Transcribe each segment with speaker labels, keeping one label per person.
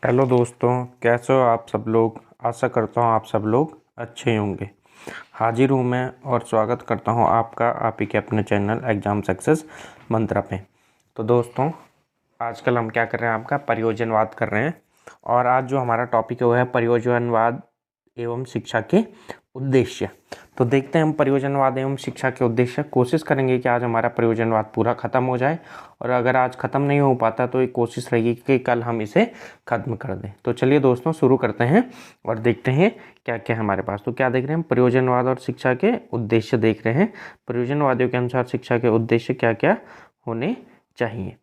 Speaker 1: Hello दोस्तों, कैसे हो आप सब लोग। आशा करता हूँ आप सब लोग अच्छे होंगे। हाजिर हूँ मैं और स्वागत करता हूँ आपका आप ही के अपने चैनल एग्ज़ाम सक्सेस मंत्रा पे। तो दोस्तों, आजकल हम क्या कर रहे हैं, आपका प्रयोजनवाद कर रहे हैं। और आज जो हमारा टॉपिक है वो है प्रयोजनवाद एवं शिक्षा के उद्देश्य। तो देखते हैं हम प्रयोजनवाद एवं शिक्षा के उद्देश्य। कोशिश करेंगे कि आज हमारा प्रयोजनवाद पूरा ख़त्म हो जाए, और अगर आज ख़त्म नहीं हो पाता तो एक कोशिश रहेगी कि कल हम इसे ख़त्म कर दें। तो चलिए दोस्तों, शुरू करते हैं और देखते हैं क्या क्या है हमारे पास। तो क्या देख रहे हैं, प्रयोजनवाद और शिक्षा के उद्देश्य देख रहे हैं। प्रयोजनवादियों के अनुसार शिक्षा के उद्देश्य क्या क्या होने चाहिए।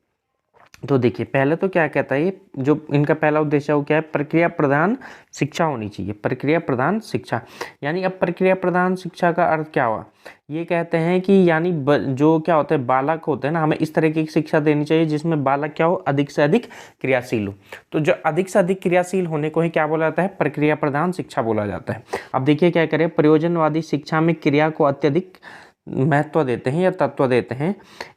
Speaker 1: तो देखिए, पहले तो क्या कहता है, ये जो इनका पहला उद्देश्य है वो क्या है, प्रक्रिया प्रधान शिक्षा होनी चाहिए। प्रक्रिया प्रधान शिक्षा यानी, अब प्रक्रिया प्रधान शिक्षा का अर्थ क्या हुआ। ये कहते हैं कि यानी जो क्या होता है, बालक होते हैं ना, हमें इस तरह की शिक्षा देनी चाहिए जिसमें बालक क्या हो, अधिक से अधिक क्रियाशील हो। तो जो अधिक से अधिक क्रियाशील होने को ही क्या बोला जाता है, प्रक्रिया प्रधान शिक्षा बोला जाता है। अब देखिए क्या करें, प्रयोजनवादी शिक्षा में क्रिया को अत्यधिक महत्व देते हैं या तत्व देते हैं।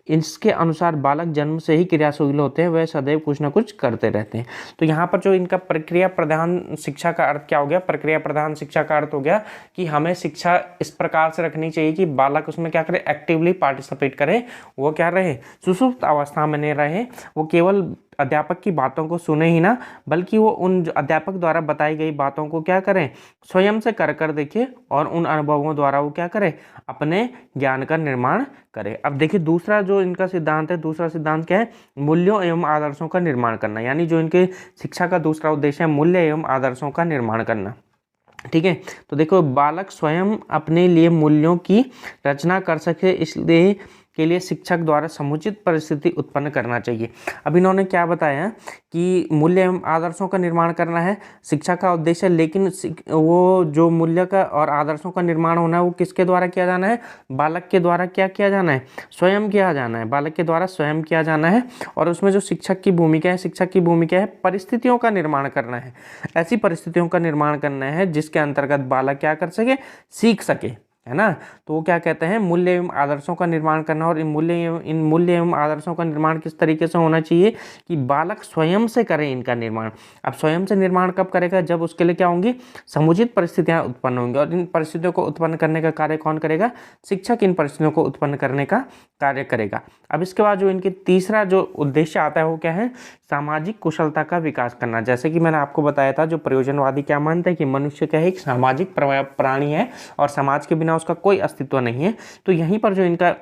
Speaker 1: इसके अनुसार बालक जन्म से ही क्रियाशील होते हैं, वह सदैव कुछ ना कुछ करते रहते हैं। तो यहाँ पर जो इनका प्रक्रिया प्रधान शिक्षा का अर्थ क्या हो गया, प्रक्रिया प्रधान शिक्षा का अर्थ हो गया कि हमें शिक्षा इस प्रकार से रखनी चाहिए कि बालक उसमें क्या करे, एक्टिवली पार्टिसिपेट करे। वो क्या रहे, सुषुप्त अवस्था में नहीं रहे, वो केवल अध्यापक की बातों को सुने ही ना, बल्कि वो उन अध्यापक द्वारा बताई गई बातों को क्या करें, स्वयं से कर कर देखे, और उन अनुभवों द्वारा वो क्या करे, अपने ज्ञान का निर्माण करे। अब देखिए, दूसरा जो इनका सिद्धांत है, दूसरा सिद्धांत क्या है, मूल्यों एवं आदर्शों का निर्माण करना। यानी जो इनके शिक्षा का दूसरा उद्देश्य है, मूल्य एवं आदर्शों का निर्माण करना। ठीक है। तो देखो, बालक स्वयं अपने लिए मूल्यों की रचना कर सके, इसलिए के लिए शिक्षक द्वारा समुचित परिस्थिति उत्पन्न करना चाहिए। अब इन्होंने क्या बताया कि मूल्य एवं आदर्शों का निर्माण करना है शिक्षा का उद्देश्य, लेकिन वो जो मूल्य का और आदर्शों का निर्माण होना है वो किसके द्वारा किया जाना है, बालक के द्वारा क्या किया जाना है, स्वयं किया जाना है, बालक के द्वारा स्वयं किया जाना है। और उसमें जो शिक्षक की भूमिका है, शिक्षक की भूमिका है परिस्थितियों का निर्माण करना है। ऐसी परिस्थितियों का निर्माण करना है जिसके अंतर्गत बालक क्या कर सके, सीख सके, है ना। तो वो क्या कहते हैं, मूल्य एवं आदर्शों का निर्माण करना। और इन मूल्य एवं आदर्शों का निर्माण किस तरीके से होना चाहिए कि बालक स्वयं से करे इनका निर्माण। अब स्वयं से निर्माण कब करेगा, जब उसके लिए क्या होंगी, समुचित परिस्थितियां उत्पन्न होंगी। और इन परिस्थितियों को उत्पन्न करने का कार्य कौन करेगा, शिक्षक इन परिस्थितियों को उत्पन्न करने का कार्य करेगा। अब इसके बाद जो इनके तीसरा जो उद्देश्य आता है वो क्या है, सामाजिक कुशलता का विकास करना। जैसे कि मैंने आपको बताया था, जो प्रयोजनवादी क्या मानते हैं कि मनुष्य क्या है, एक सामाजिक प्राणी है और समाज के बिना उसका कोई अस्तित्व नहीं है। तो यहीं पर जो इनका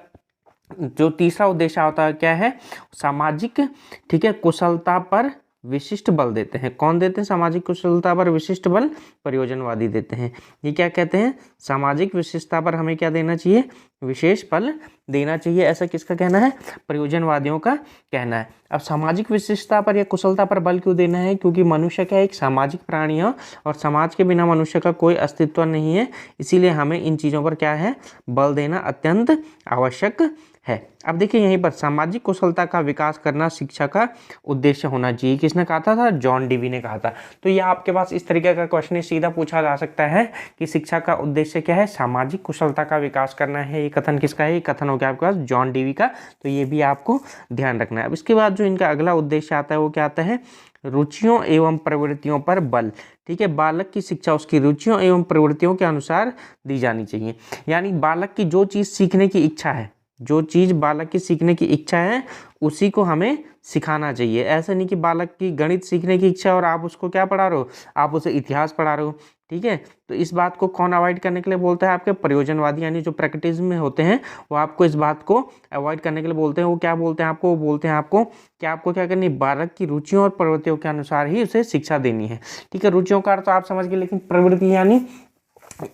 Speaker 1: जो तीसरा उद्देश्य होता है क्या है, सामाजिक, ठीक है, कुशलता पर विशिष्ट बल देते हैं। कौन देते हैं, सामाजिक कुशलता पर विशिष्ट बल प्रयोजनवादी देते हैं। ये क्या कहते हैं, सामाजिक विशिष्टता पर हमें क्या देना चाहिए, विशेष बल देना चाहिए। ऐसा किसका कहना है, प्रयोजनवादियों का कहना है। अब सामाजिक विशिष्टता पर या कुशलता पर बल क्यों देना है, क्योंकि मनुष्य क्या एक सामाजिक प्राणी है और समाज के बिना मनुष्य का कोई अस्तित्व नहीं है। इसीलिए हमें इन चीज़ों पर क्या है, बल देना अत्यंत आवश्यक है। अब देखिए, यहीं पर सामाजिक कुशलता का विकास करना शिक्षा का उद्देश्य होना चाहिए। किसने कहा था, जॉन डीवी ने कहा था। तो ये आपके पास इस तरीके का क्वेश्चन सीधा पूछा जा सकता है कि शिक्षा का उद्देश्य क्या है, सामाजिक कुशलता का विकास करना है। ये कथन किसका है, ये कथन हो गया आपके पास जॉन डीवी का। तो ये भी आपको ध्यान रखना है। अब इसके बाद जो इनका अगला उद्देश्य आता है वो क्या आता है, रुचियों एवं प्रवृत्तियों पर बल। ठीक है, बालक की शिक्षा उसकी रुचियों एवं प्रवृत्तियों के अनुसार दी जानी चाहिए। यानी बालक की जो चीज़ सीखने की इच्छा है, जो चीज़ बालक की सीखने की इच्छा है उसी को हमें सिखाना चाहिए। ऐसा नहीं कि बालक की गणित सीखने की इच्छा और आप उसको क्या पढ़ा रहे हो, आप उसे इतिहास पढ़ा रहे हो। ठीक है, तो इस बात को कौन अवॉइड करने के लिए बोलता है, आपके प्रयोजनवादी, यानी जो प्रैक्टिस में होते हैं वो आपको इस बात को अवॉइड करने के लिए बोलते हैं। वो क्या बोलते हैं आपको, वो बोलते हैं आपको कि आपको क्या करनी है, बालक की रुचियों और प्रवृत्तियों के अनुसार ही उसे शिक्षा देनी है। ठीक है, रुचियों का अर्थ तो आप समझ गए, लेकिन प्रवृत्ति यानी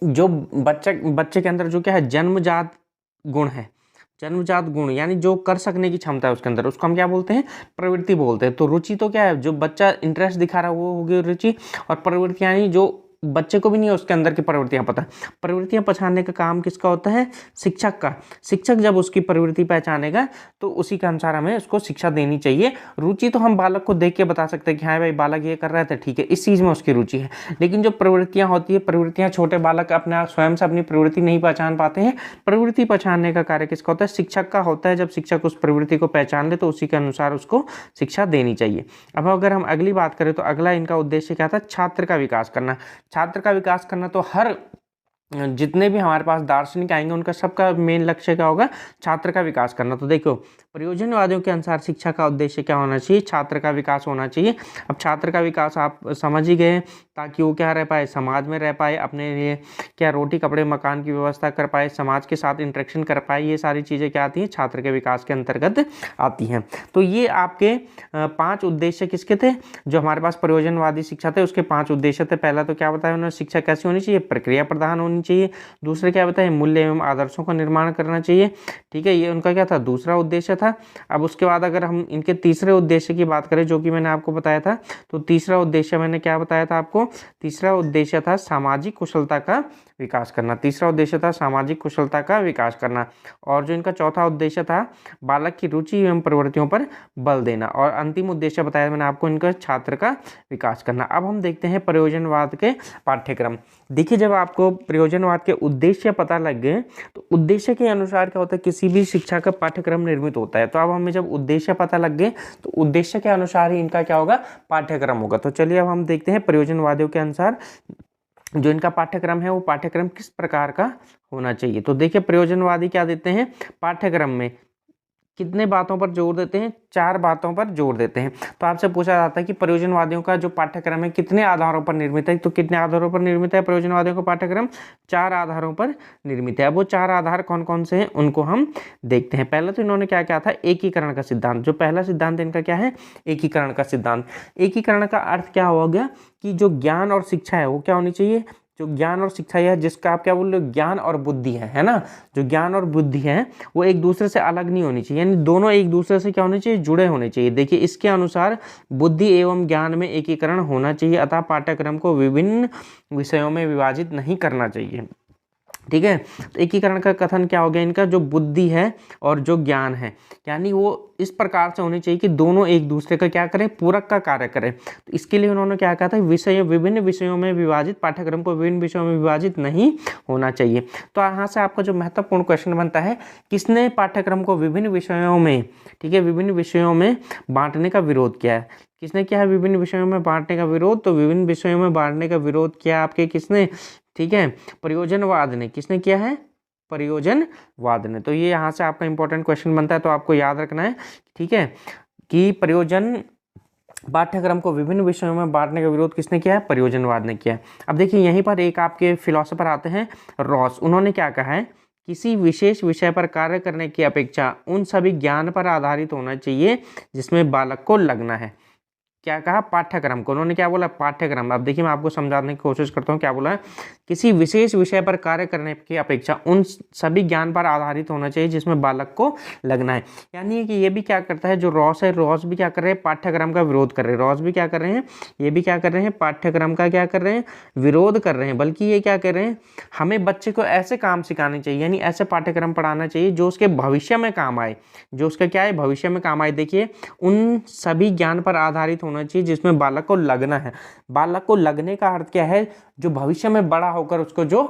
Speaker 1: जो बच्चे के अंदर जो क्या है, जन्मजात गुण है, जन्मजात गुण यानी जो कर सकने की क्षमता है उसके अंदर, उसको हम क्या बोलते हैं, प्रवृत्ति बोलते हैं। तो रुचि तो क्या है, जो बच्चा इंटरेस्ट दिखा रहा है वो होगी रुचि, और प्रवृत्ति यानी जो बच्चे को भी नहीं उसके अंदर की प्रवृत्तियां पता। प्रवृत्तियां पहचानने का काम किसका होता है? शिक्षक का। शिक्षक जब उसकी प्रवृत्ति पहचानेगा तो उसी के अनुसार हमें उसको शिक्षा देनी चाहिए। रुचि तो हम बालक को देख के बता सकते हैं कि हाँ भाई बालक ये कर रहा है तो ठीक है, इस चीज़ में उसकी रुचि है। लेकिन जो प्रवृत्तियां होती है, प्रवृत्तियां छोटे बालक अपने आप स्वयं से अपनी प्रवृत्ति नहीं पहचान पाते हैं। प्रवृत्ति पहचानने का कार्य किसका होता है? शिक्षक का होता है। जब शिक्षक उस प्रवृत्ति को पहचान ले तो उसी के अनुसार उसको शिक्षा देनी चाहिए। अब अगर हम अगली बात करें तो अगला इनका उद्देश्य क्या था? छात्र का विकास करना। छात्र का विकास करना तो हर जितने भी हमारे पास दार्शनिक आएंगे उनका सबका मेन लक्ष्य क्या होगा? छात्र का विकास करना। तो देखो प्रयोजनवादियों के अनुसार शिक्षा का उद्देश्य क्या होना चाहिए? छात्र का विकास होना चाहिए। अब छात्र का विकास आप समझ ही गए, ताकि वो क्या रह पाए? समाज में रह पाए, अपने लिए क्या रोटी कपड़े मकान की व्यवस्था कर पाए, समाज के साथ इंटरेक्शन कर पाए। ये सारी चीज़ें क्या आती हैं? छात्र के विकास के अंतर्गत आती हैं। तो ये आपके 5 उद्देश्य किसके थे? जो हमारे पास प्रयोजनवादी शिक्षा थे उसके 5 उद्देश्य थे। पहला तो क्या बताया उन्होंने? शिक्षा कैसी होनी चाहिए? प्रक्रिया प्रधान होनी चाहिए। दूसरे क्या बताए? मूल्य एवं आदर्शों का निर्माण करना चाहिए। ठीक है, ये उनका क्या था? दूसरा उद्देश्य था। अब उसके बाद अगर हम इनके तीसरे उद्देश्य की बात करें, जो कि मैंने आपको बताया था, तो तीसरा उद्देश्य मैंने क्या बताया था आपको? तीसरा उद्देश्य था सामाजिक कुशलता का विकास करना। तीसरा उद्देश्य था सामाजिक कुशलता का विकास करना। और जो इनका चौथा उद्देश्य था बालक की रुचि एवं प्रवृत्तियों पर बल देना। और अंतिम उद्देश्य बताया मैंने आपको इनका छात्र का विकास करना। अब हम देखते हैं प्रयोजनवाद के पाठ्यक्रम। देखिए, जब आपको प्रयोजनवाद के उद्देश्य पता लग गए तो उद्देश्य के अनुसार क्या होता है? किसी भी शिक्षा का पाठ्यक्रम निर्मित होता है। तो अब हमें जब उद्देश्य पता लग गए तो उद्देश्य के अनुसार ही इनका क्या होगा? पाठ्यक्रम होगा। तो चलिए अब हम देखते हैं प्रयोजनवादियों के अनुसार जो इनका पाठ्यक्रम है वो पाठ्यक्रम किस प्रकार का होना चाहिए। तो देखिए, प्रयोजनवादी क्या देते हैं पाठ्यक्रम में? कितने बातों पर जोर देते हैं? 4 बातों पर जोर देते हैं। तो आपसे पूछा जाता है कि प्रयोजनवादियों का जो पाठ्यक्रम है कितने आधारों पर निर्मित है? तो कितने आधारों पर निर्मित है प्रयोजनवादियों का पाठ्यक्रम? 4 आधारों पर निर्मित है। अब वो 4 आधार कौन कौन से हैं उनको हम देखते हैं। पहले तो इन्होंने क्या किया था? एकीकरण का सिद्धांत। जो पहला सिद्धांत इनका क्या है? एकीकरण का सिद्धांत। एकीकरण का अर्थ क्या हो गया कि जो ज्ञान और शिक्षा है वो क्या होनी चाहिए? जो ज्ञान और शिक्षा है, जिसका आप क्या बोल रहे हो? ज्ञान और बुद्धि है ना? जो ज्ञान और बुद्धि है वो एक दूसरे से अलग नहीं होनी चाहिए, यानी दोनों एक दूसरे से क्या होने चाहिए? जुड़े होने चाहिए। देखिए, इसके अनुसार बुद्धि एवं ज्ञान में एकीकरण होना चाहिए, अतः पाठ्यक्रम को विभिन्न विषयों में विभाजित नहीं करना चाहिए। ठीक है, तो एकीकरण का कथन क्या हो गया इनका? जो बुद्धि है और जो ज्ञान है, यानी वो इस प्रकार से होनी चाहिए कि दोनों एक दूसरे का क्या करें? पूरक का कार्य करें। तो इसके लिए उन्होंने क्या कहा था? विषय विभिन्न विषयों में विभाजित, पाठ्यक्रम को विभिन्न विषयों में विभाजित नहीं होना चाहिए। तो यहाँ से आपका जो महत्वपूर्ण क्वेश्चन बनता है, किसने पाठ्यक्रम को विभिन्न विषयों में, ठीक है, विभिन्न विषयों में बांटने का विरोध किया है? किसने किया है विभिन्न विषयों में बांटने का विरोध? तो विभिन्न विषयों में बांटने का विरोध किया आपके किसने? ठीक है, प्रयोजनवाद ने। किसने किया है? प्रयोजनवाद ने। तो ये यहाँ से आपका इंपॉर्टेंट क्वेश्चन बनता है, तो आपको याद रखना है, ठीक है, कि प्रयोजन पाठ्यक्रम को विभिन्न विषयों में बांटने का विरोध किसने किया है? प्रयोजनवाद ने किया है। अब देखिए, यहीं पर एक आपके फिलोसोफर आते हैं रॉस। उन्होंने क्या कहा है? किसी विशेष विषय पर कार्य करने की अपेक्षा उन सभी ज्ञान पर आधारित होना चाहिए जिसमें बालक को लगना है। क्या कहा? पाठ्यक्रम को। उन्होंने क्या बोला? पाठ्यक्रम। अब देखिए, मैं आपको समझाने की कोशिश करता हूँ। क्या बोला है? किसी विशेष विषय पर कार्य करने की अपेक्षा उन सभी ज्ञान पर आधारित होना चाहिए जिसमें बालक को लगना है। यानी कि ये भी क्या करता है? जो रॉस है, रॉस भी क्या कर रहे हैं? पाठ्यक्रम का विरोध कर रहे हैं। रॉस भी क्या कर रहे हैं? ये भी क्या कर रहे हैं? पाठ्यक्रम का क्या कर रहे हैं? विरोध कर रहे हैं। बल्कि ये क्या कर रहे हैं? हमें बच्चे को ऐसे काम सिखाने चाहिए, यानी ऐसे पाठ्यक्रम पढ़ाना चाहिए जो उसके भविष्य में काम आए, जो उसका क्या है? भविष्य में काम आए। देखिए, उन सभी ज्ञान पर आधारित होना चाहिए जिसमें बालक को लगना है। बालक को लगने का अर्थ क्या है? जो भविष्य में बड़ा होकर उसको जो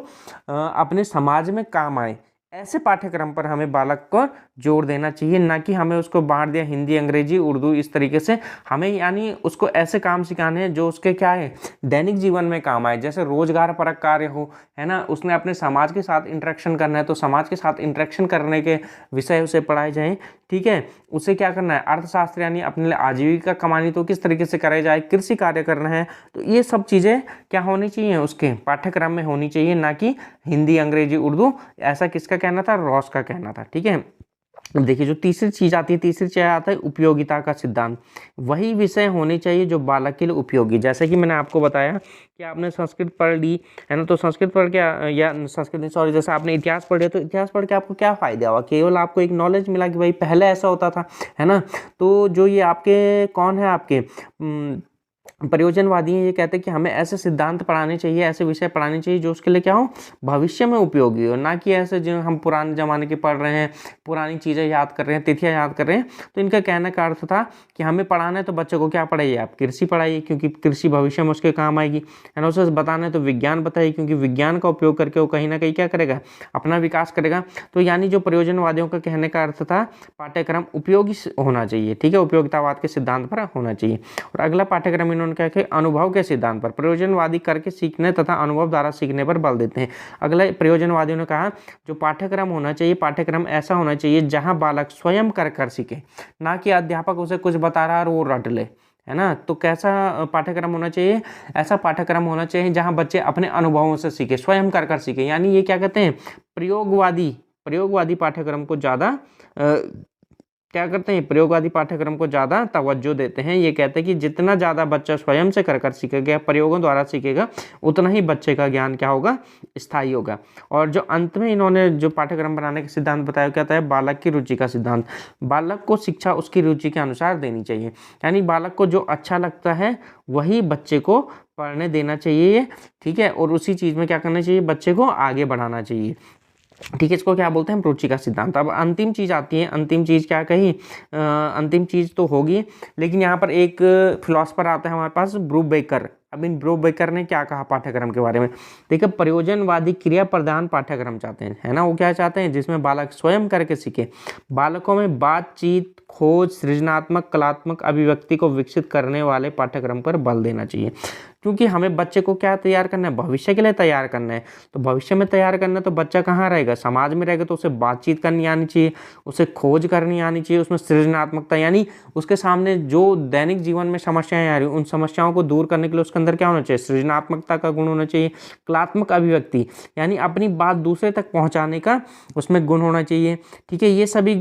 Speaker 1: अपने समाज में काम आए, ऐसे पाठ्यक्रम पर हमें बालक को जोर देना चाहिए, ना कि हमें उसको बांट दिया हिंदी, अंग्रेजी, उर्दू, इस तरीके से। हमें यानी उसको ऐसे काम सिखाने हैं जो उसके क्या है? दैनिक जीवन में काम आए। जैसे रोजगार परक कार्य हो, है ना, उसने अपने समाज के साथ इंटरेक्शन करना है तो समाज के साथ इंटरेक्शन करने के विषय उसे पढ़ाए जाएं। ठीक है, उसे क्या करना है? अर्थशास्त्र, यानी अपने लिए आजीविका कमानी तो किस तरीके से कराई जाए, कृषि कार्य करना है। तो ये सब चीज़ें क्या होनी चाहिए? उसके पाठ्यक्रम में होनी चाहिए, ना कि हिंदी, अंग्रेजी, उर्दू। ऐसा किसका कहना था? रॉस का कहना था। ठीक है, देखिए, जो तीसरी चीज़ आती है, तीसरी चीज़ आता है उपयोगिता का सिद्धांत। वही विषय होने चाहिए जो बालक के लिए उपयोगी। जैसे कि मैंने आपको बताया कि आपने संस्कृत पढ़ ली, है ना, तो संस्कृत पढ़ के या संस्कृत नहीं, सॉरी, जैसे आपने इतिहास पढ़ लिया तो इतिहास पढ़ के आपको क्या फ़ायदा हुआ? केवल आपको एक नॉलेज मिला कि भाई पहले ऐसा होता था, है ना। तो जो ये आपके कौन है? आपके प्रयोजनवादी हैं, ये कहते हैं कि हमें ऐसे सिद्धांत पढ़ाने चाहिए, ऐसे विषय पढ़ाने चाहिए जो उसके लिए क्या हो, भविष्य में उपयोगी हो, ना कि ऐसे जो हम पुराने ज़माने के पढ़ रहे हैं, पुरानी चीज़ें याद कर रहे हैं, तिथियाँ याद कर रहे हैं। तो इनका कहने का अर्थ था कि हमें पढ़ाना है तो बच्चों को क्या पढ़ाइए, आप कृषि पढ़ाइए, क्योंकि कृषि भविष्य में उसके काम आएगी, है ना। उसे बताना है तो विज्ञान बताइए, क्योंकि विज्ञान का उपयोग करके वो कहीं ना कहीं क्या करेगा, अपना विकास करेगा। तो यानी जो प्रयोजनवादियों का कहने का अर्थ था, पाठ्यक्रम उपयोगी होना चाहिए, ठीक है, उपयोगितावाद के सिद्धांत पर होना चाहिए। और अगला पाठ्यक्रम इन्होंने क्या किया, अनुभव के सिद्धांत पर, प्रयोजनवादी करके सीखने तथा अनुभव द्वारा सीखने पर बल देते हैं। अगला प्रयोजनवादियों ने कहा जो पाठ्यक्रम होना चाहिए, पाठ्यक्रम ऐसा होना चाहिए जहां बालक स्वयं कर सीखे, ना कि अध्यापक उसे कुछ बता रहा है और वो रट ले, है ना। तो कैसा पाठ्यक्रम होना चाहिए, ऐसा पाठ्यक्रम होना चाहिए जहां बच्चे अपने अनुभवों से सीखे, स्वयं कर सीखे। यानी ये क्या कहते हैं, प्रयोगवादी पाठ्यक्रम को ज़्यादा क्या करते हैं, प्रयोगवादी पाठ्यक्रम को ज़्यादा तवज्जो देते हैं। ये कहते हैं कि जितना ज़्यादा बच्चा स्वयं से कर सीखेगा, प्रयोगों द्वारा सीखेगा, उतना ही बच्चे का ज्ञान क्या होगा, स्थायी होगा। और जो अंत में इन्होंने जो पाठ्यक्रम बनाने का सिद्धांत बताया, क्या था, बालक की रुचि का सिद्धांत। बालक को शिक्षा उसकी रुचि के अनुसार देनी चाहिए, यानी बालक को जो अच्छा लगता है वही बच्चे को पढ़ने देना चाहिए, ठीक है, और उसी चीज़ में क्या करना चाहिए, बच्चे को आगे बढ़ाना चाहिए, ठीक है। इसको क्या बोलते हैं, रुचि का सिद्धांत। अब अंतिम चीज आती है, अंतिम चीज क्या कही, अंतिम चीज तो होगी, लेकिन यहाँ पर एक फिलोसफर आता है हमारे पास, ब्रूबेकर। अब इन ब्रूबेकर ने क्या कहा पाठ्यक्रम के बारे में, देखिए, प्रयोजनवादी क्रिया प्रधान पाठ्यक्रम चाहते हैं, है ना। वो क्या चाहते हैं, जिसमें बालक स्वयं करके सीखे, बालकों में बातचीत, खोज, सृजनात्मक, कलात्मक अभिव्यक्ति को विकसित करने वाले पाठ्यक्रम पर बल देना चाहिए। क्योंकि हमें बच्चे को क्या तैयार करना है, भविष्य के लिए तैयार करना है। तो भविष्य में तैयार करना है तो बच्चा कहाँ रहेगा, समाज में रहेगा, तो उसे बातचीत करनी आनी चाहिए, उसे खोज करनी आनी चाहिए, उसमें सृजनात्मकता, यानी उसके सामने जो दैनिक जीवन में समस्याएं आ रही हैं, उन समस्याओं को दूर करने के लिए उसके अंदर क्या होना चाहिए, सृजनात्मकता का गुण होना चाहिए, कलात्मक अभिव्यक्ति, यानी अपनी बात दूसरे तक पहुँचाने का उसमें गुण होना चाहिए, ठीक है। ये सभी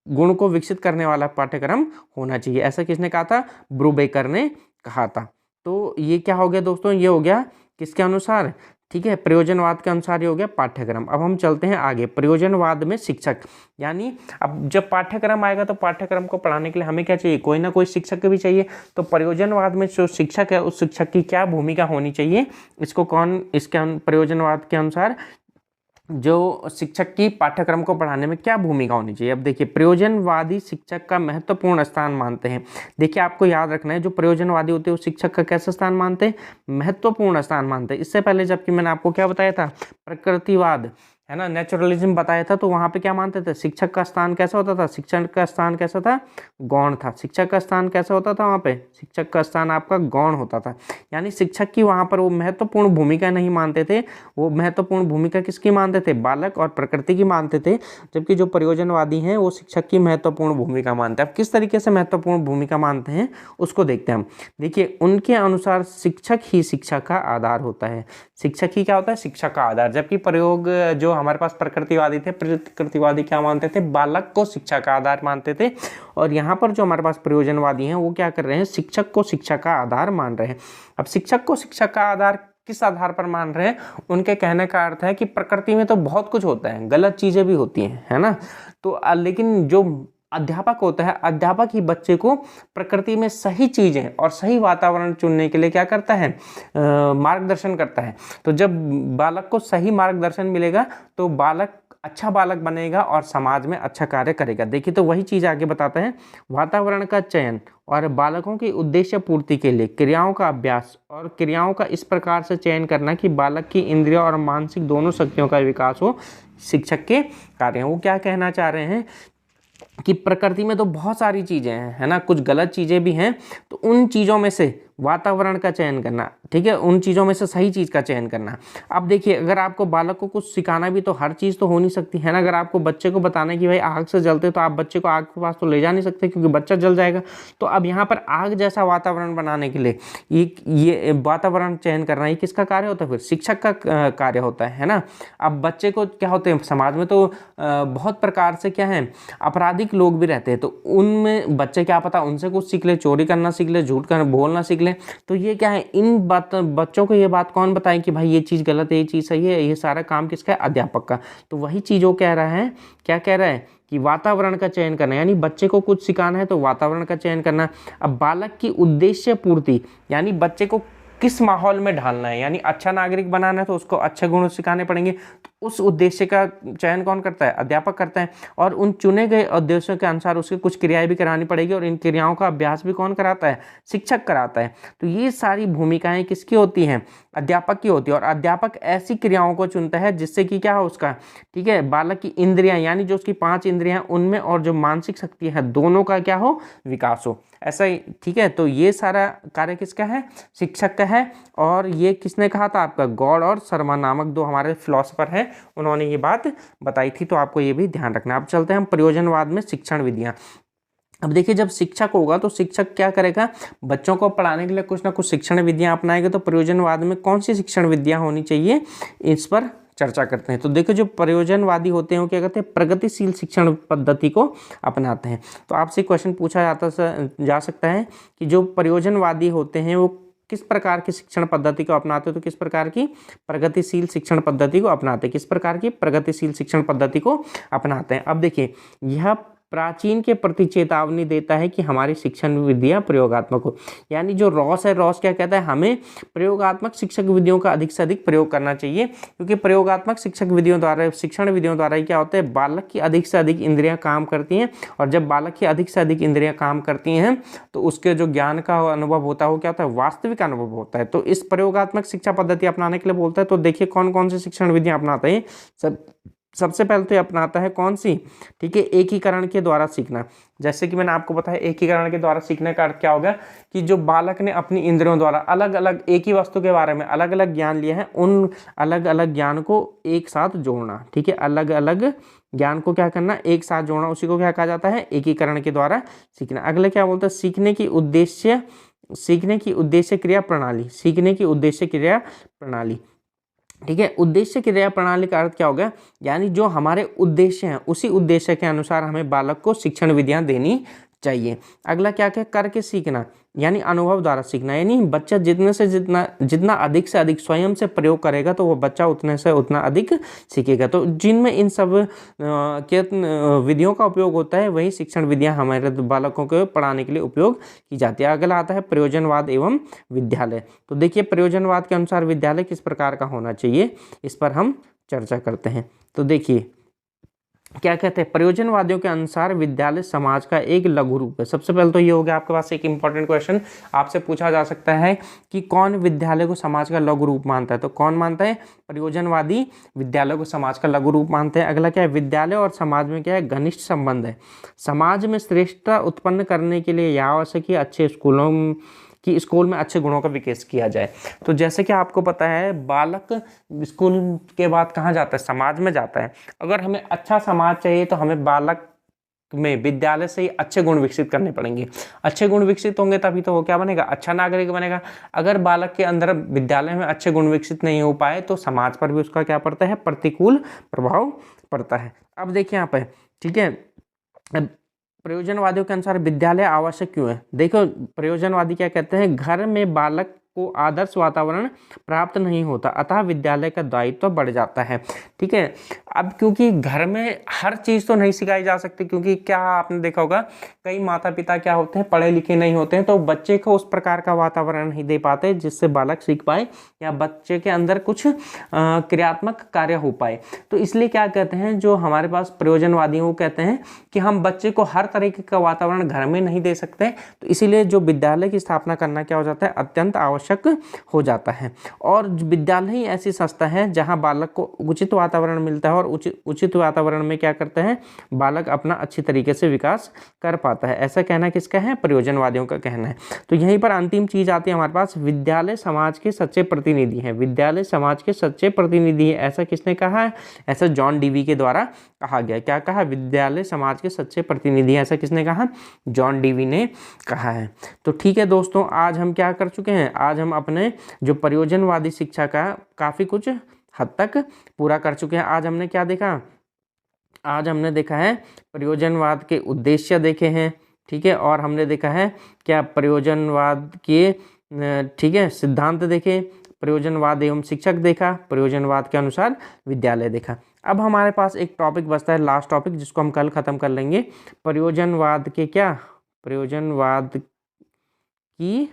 Speaker 1: गुण को विकसित करने वाला पाठ्यक्रम होना चाहिए, ऐसा किसने कहा था, ब्रूबेकर ने कहा था। तो ये क्या हो गया दोस्तों, ये हो गया किसके अनुसार, ठीक है, प्रयोजनवाद के अनुसार ये हो गया पाठ्यक्रम। अब हम चलते हैं आगे, प्रयोजनवाद में शिक्षक, यानी अब जब पाठ्यक्रम आएगा तो पाठ्यक्रम को पढ़ाने के लिए हमें क्या चाहिए, कोई ना कोई शिक्षक भी चाहिए। तो प्रयोजनवाद में जो शिक्षक है, उस शिक्षक की क्या भूमिका होनी चाहिए, इसको कौन, इसके प्रयोजनवाद के अनुसार जो शिक्षक की पाठ्यक्रम को पढ़ाने में क्या भूमिका होनी चाहिए। अब देखिए, प्रयोजनवादी शिक्षक का महत्वपूर्ण स्थान मानते हैं। देखिए, आपको याद रखना है, जो प्रयोजनवादी होते हैं वो शिक्षक का कैसा स्थान मानते हैं, महत्वपूर्ण स्थान मानते हैं। इससे पहले जबकि मैंने आपको क्या बताया था, प्रकृतिवाद, है ना, नेचुरलिज्म बताया था, तो वहाँ पे क्या मानते थे, शिक्षक का स्थान कैसा होता था, शिक्षक का स्थान कैसा था, गौण था। शिक्षक का स्थान कैसा होता था, वहाँ पे शिक्षक का स्थान आपका गौण होता था, यानी शिक्षक की वहाँ पर वो महत्वपूर्ण भूमिका नहीं मानते थे, वो महत्वपूर्ण भूमिका किसकी मानते थे, बालक और प्रकृति की मानते थे। जबकि जो प्रयोजनवादी हैं वो शिक्षक की महत्वपूर्ण भूमिका मानते हैं। अब किस तरीके से महत्वपूर्ण भूमिका मानते हैं उसको देखते हैं हम। देखिए, उनके अनुसार शिक्षक ही शिक्षा का आधार होता है, शिक्षक ही क्या होता है, शिक्षा का आधार। जबकि प्रयोग जो हमारे पास प्रकृतिवादी थे, प्रकृतिवादी क्या मानते थे, बालक को शिक्षा का आधार मानते थे। और यहाँ पर जो हमारे पास प्रयोजनवादी हैं वो क्या कर रहे हैं, शिक्षक को शिक्षा का आधार मान रहे हैं। अब शिक्षक को शिक्षा का आधार किस आधार पर मान रहे हैं, उनके कहने का अर्थ है कि प्रकृति में तो बहुत कुछ होता है, गलत चीजें भी होती हैं, है ना। तो लेकिन जो अध्यापक होता है, अध्यापक ही बच्चे को प्रकृति में सही चीजें और सही वातावरण चुनने के लिए क्या करता है, मार्गदर्शन करता है। तो जब बालक को सही मार्गदर्शन मिलेगा तो बालक अच्छा बालक बनेगा और समाज में अच्छा कार्य करेगा। देखिए, तो वही चीज आगे बताता है, वातावरण का चयन और बालकों की उद्देश्य पूर्ति के लिए क्रियाओं का अभ्यास और क्रियाओं का इस प्रकार से चयन करना कि बालक की इंद्रिय और मानसिक दोनों शक्तियों का विकास हो, शिक्षक के कार्य हैं। वो क्या कहना चाह रहे हैं कि प्रकृति में तो बहुत सारी चीज़ें हैं, है ना, कुछ गलत चीज़ें भी हैं, तो उन चीज़ों में से वातावरण का चयन करना, ठीक है, उन चीज़ों में से सही चीज़ का चयन करना। अब देखिए, अगर आपको बालक को कुछ सिखाना भी तो हर चीज़ तो हो नहीं सकती, है ना। अगर आपको बच्चे को बताना है कि भाई आग से जलते, तो आप बच्चे को आग के पास तो ले जा नहीं सकते, क्योंकि बच्चा जल जाएगा। तो अब यहाँ पर आग जैसा वातावरण बनाने के लिए ये वातावरण चयन करना, ये किसका कार्य होता है, फिर शिक्षक का कार्य होता है ना। अब बच्चे को क्या होते हैं, समाज में तो बहुत प्रकार से क्या है, आपराधिक लोग भी रहते हैं, तो उनमें बच्चे क्या पता उनसे कुछ सीख ले, चोरी करना सीख ले, झूठ करना बोलना सीख ले। तो ये क्या है, इन बच्चों को ये बात कौन बताए कि भाई ये चीज़ गलत है, ये चीज़ सही है, ये सारा काम किसका है, अध्यापक का। तो वही चीज़ वो कह रहा है, क्या कह रहा है कि वातावरण का चयन करना, यानी बच्चे को कुछ सिखाना है तो वातावरण का चयन करना। अब बालक की उद्देश्य पूर्ति, यानी बच्चे को किस माहौल में ढालना है, यानी अच्छा नागरिक बनाना है तो उसको अच्छे गुण सिखाने पड़ेंगे। तो उस उद्देश्य का चयन कौन करता है? अध्यापक करता है। और उन चुने गए उद्देश्यों के अनुसार उसके कुछ क्रियाएं भी करानी पड़ेगी, और इन क्रियाओं का अभ्यास भी कौन कराता है? शिक्षक कराता है। तो ये सारी भूमिकाएं किसकी होती हैं? अध्यापक की होती है। और अध्यापक ऐसी क्रियाओं को चुनता है जिससे कि क्या हो उसका, ठीक है, बालक की इंद्रियां, यानी जो उसकी 5 इंद्रियां उनमें और जो मानसिक शक्ति है दोनों का क्या हो? विकास हो। ऐसा ही, ठीक है। तो ये सारा कार्य किसका है? शिक्षक का है। और ये किसने कहा था? आपका गॉड और शर्मा नामक 2 हमारे फिलोसोफर हैं, उन्होंने ये बात बताई थी। तो आपको ये भी ध्यान रखना। अब चलते हैं हम प्रयोजनवाद में शिक्षण विधियां। अब देखिए, जब शिक्षक होगा तो शिक्षक क्या करेगा? बच्चों को पढ़ाने के लिए कुछ ना कुछ शिक्षण विधियां अपनाएगा। तो प्रयोजनवाद में कौन सी शिक्षण विधियां होनी चाहिए, इस पर चर्चा करते हैं। तो देखो, जो प्रयोजनवादी होते हैं वो क्या करते हैं? प्रगतिशील शिक्षण पद्धति को अपनाते हैं। तो आपसे क्वेश्चन पूछा जा सकता है कि जो प्रयोजनवादी होते हैं वो किस प्रकार की शिक्षण पद्धति को अपनाते हैं? तो किस प्रकार की? प्रगतिशील शिक्षण पद्धति को अपनाते हैं। किस प्रकार की? प्रगतिशील शिक्षण पद्धति को अपनाते हैं। अब देखिए, यह प्राचीन के प्रति चेतावनी देता है कि हमारी शिक्षण विधियां प्रयोगात्मक हो। यानी जो रॉस है, रॉस क्या कहता है? हमें प्रयोगात्मक शिक्षक विधियों का अधिक से अधिक प्रयोग करना चाहिए, क्योंकि प्रयोगात्मक शिक्षक विधियों द्वारा, शिक्षण विधियों द्वारा ही क्या होता है? बालक की अधिक से अधिक इंद्रियां काम करती हैं। और जब बालक की अधिक से अधिक इंद्रियां काम करती हैं तो उसके जो ज्ञान का अनुभव होता है वो क्या होता है? वास्तविक अनुभव होता है। तो इस प्रयोगात्मक शिक्षा पद्धति अपनाने के लिए बोलता है। तो देखिए कौन कौन सी शिक्षण विधियां अपनाते हैं। सबसे पहले तो ये अपनाता है कौन सी? ठीक है, एकीकरण के द्वारा सीखना। जैसे कि मैंने आपको बताया, एकीकरण के द्वारा सीखने का अर्थ क्या होगा? कि जो बालक ने अपनी इंद्रियों द्वारा अलग अलग एक ही वस्तु के बारे में अलग अलग ज्ञान लिया है, उन अलग अलग ज्ञान को एक साथ जोड़ना। ठीक है, अलग अलग ज्ञान को क्या करना? एक साथ जोड़ना। उसी को क्या कहा जाता है? एकीकरण के द्वारा सीखना। अगले क्या बोलते हैं? सीखने की उद्देश्य क्रिया प्रणाली। सीखने की उद्देश्य क्रिया प्रणाली। ठीक है, उद्देश्य क्रिया प्रणाली का अर्थ क्या हो गया? यानी जो हमारे उद्देश्य हैं उसी उद्देश्य के अनुसार हमें बालक को शिक्षण विधियां देनी चाहिए। अगला क्या क्या? करके सीखना, यानी अनुभव द्वारा सीखना। यानी बच्चा जितना अधिक से अधिक स्वयं से प्रयोग करेगा तो वो बच्चा उतने से उतना अधिक सीखेगा। तो जिनमें इन सब के विधियों का उपयोग होता है वही शिक्षण विधियां हमारे बालकों को पढ़ाने के लिए उपयोग की जाती है। अगला आता है प्रयोजनवाद एवं विद्यालय। तो देखिए, प्रयोजनवाद के अनुसार विद्यालय किस प्रकार का होना चाहिए, इस पर हम चर्चा करते हैं। तो देखिए क्या कहते हैं? प्रयोजनवादियों के अनुसार विद्यालय समाज का एक लघु रूप है। सबसे पहले तो ये हो गया आपके पास एक इंपॉर्टेंट क्वेश्चन, आपसे पूछा जा सकता है कि कौन विद्यालय को समाज का लघु रूप मानता है? तो कौन मानता है? प्रयोजनवादी विद्यालय को समाज का लघु रूप मानते हैं। अगला क्या है? विद्यालय और समाज में क्या है? घनिष्ठ संबंध है। समाज में श्रेष्ठता उत्पन्न करने के लिए यह आवश्यक है अच्छे स्कूल में अच्छे गुणों का विकास किया जाए। तो जैसे कि आपको पता है, बालक स्कूल के बाद कहाँ जाता है? समाज में जाता है। अगर हमें अच्छा समाज चाहिए तो हमें बालक में विद्यालय से ही अच्छे गुण विकसित करने पड़ेंगे। अच्छे गुण विकसित होंगे तभी तो वो क्या बनेगा? अच्छा नागरिक बनेगा। अगर बालक के अंदर विद्यालय में अच्छे गुण विकसित नहीं हो पाए तो समाज पर भी उसका क्या पड़ता है? प्रतिकूल प्रभाव पड़ता है। अब देखिए यहाँ पे, ठीक है, प्रयोजनवादियों के अनुसार विद्यालय आवश्यक क्यों है? देखो, प्रयोजनवादी क्या कहते हैं? घर में बालक को आदर्श वातावरण प्राप्त नहीं होता, अतः विद्यालय का दायित्व बढ़ जाता है। ठीक है, अब क्योंकि घर में हर चीज़ तो नहीं सिखाई जा सकती, क्योंकि क्या आपने देखा होगा कई माता पिता क्या होते हैं? पढ़े लिखे नहीं होते हैं, तो बच्चे को उस प्रकार का वातावरण नहीं दे पाते जिससे बालक सीख पाए या बच्चे के अंदर कुछ क्रियात्मक कार्य हो पाए। तो इसलिए क्या कहते हैं जो हमारे पास प्रयोजनवादी वो कहते हैं कि हम बच्चे को हर तरीके का वातावरण घर में नहीं दे सकते, तो इसीलिए जो विद्यालय की स्थापना करना क्या हो जाता है? अत्यंत आवश्यक हो जाता है। और विद्यालय ही ऐसी संस्था है जहां बालक को उचित वातावरण मिलता है और उचित वातावरण में क्या करते हैं? बालक अपना अच्छी तरीके से विकास कर पाता है। ऐसा कहना किसका है? प्रयोजनवादियों का कहना है। तो यहीं पर अंतिम चीज आती है हमारे पास, विद्यालय समाज के सच्चे प्रतिनिधि हैं। विद्यालय समाज के सच्चे प्रतिनिधि है, ऐसा किसने कहा है? ऐसा जॉन डीवी के द्वारा कहा गया। क्या कहा? विद्यालय समाज के सच्चे प्रतिनिधि है, ऐसा किसने कहा? जॉन डीवी ने कहा है। तो ठीक है दोस्तों, आज हम क्या कर चुके हैं? आज हम अपने जो प्रयोजनवादी शिक्षा का काफी कुछ हद तक पूरा कर चुके हैं। आज हमने क्या देखा? आज हमने देखा है प्रयोजनवाद के उद्देश्य देखे हैं। ठीक है, और हमने देखा है क्या? प्रयोजनवाद के ठीक है सिद्धांत देखे, प्रयोजनवाद एवं शिक्षक देखा, प्रयोजनवाद के अनुसार विद्यालय देखा। अब हमारे पास एक टॉपिक बचता है, लास्ट टॉपिक, जिसको हम कल ख़त्म कर लेंगे। प्रयोजनवाद के क्या, प्रयोजनवाद की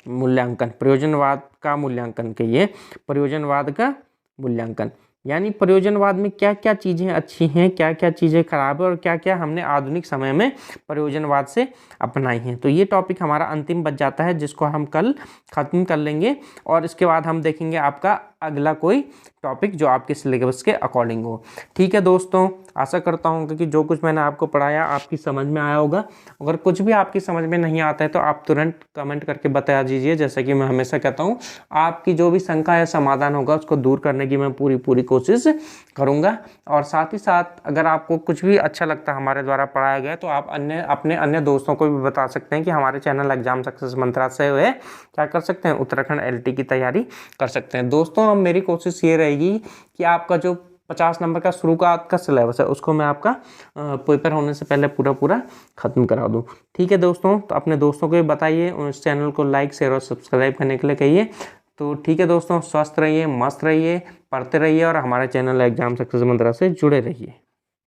Speaker 1: मूल्यांकन, प्रयोजनवाद का मूल्यांकन कहिए, प्रयोजनवाद का मूल्यांकन, यानी प्रयोजनवाद में क्या क्या चीज़ें अच्छी हैं, क्या क्या चीज़ें खराब है और क्या क्या हमने आधुनिक समय में प्रयोजनवाद से अपनाई हैं। तो ये टॉपिक हमारा अंतिम बच जाता है, जिसको हम कल ख़त्म कर लेंगे और इसके बाद हम देखेंगे आपका अगला कोई टॉपिक जो आपके सिलेबस के अकॉर्डिंग हो। ठीक है दोस्तों, आशा करता हूँ कि जो कुछ मैंने आपको पढ़ाया आपकी समझ में आया होगा। अगर कुछ भी आपकी समझ में नहीं आता है तो आप तुरंत कमेंट करके बता दीजिए। जैसा कि मैं हमेशा कहता हूँ, आपकी जो भी शंका या समाधान होगा उसको दूर करने की मैं पूरी कोशिश करूँगा। और साथ ही साथ अगर आपको कुछ भी अच्छा लगता है हमारे द्वारा पढ़ाया गया तो आप अपने अन्य दोस्तों को भी बता सकते हैं कि हमारे चैनल एग्जाम सक्सेस मंत्रा से वे क्या कर सकते हैं, उत्तराखंड LT की तैयारी कर सकते हैं। दोस्तों अब मेरी कोशिश ये रहेगी कि आपका जो 50 नंबर का शुरुआत का सिलेबस है उसको मैं आपका पेपर होने से पहले पूरा ख़त्म करा दूं। ठीक है दोस्तों, तो अपने दोस्तों को भी बताइए, उस चैनल को लाइक शेयर और सब्सक्राइब करने के लिए कहिए। तो ठीक है दोस्तों, स्वस्थ रहिए, मस्त रहिए, पढ़ते रहिए और हमारे चैनल एग्जाम सक्सेस मंत्रा से जुड़े रहिए।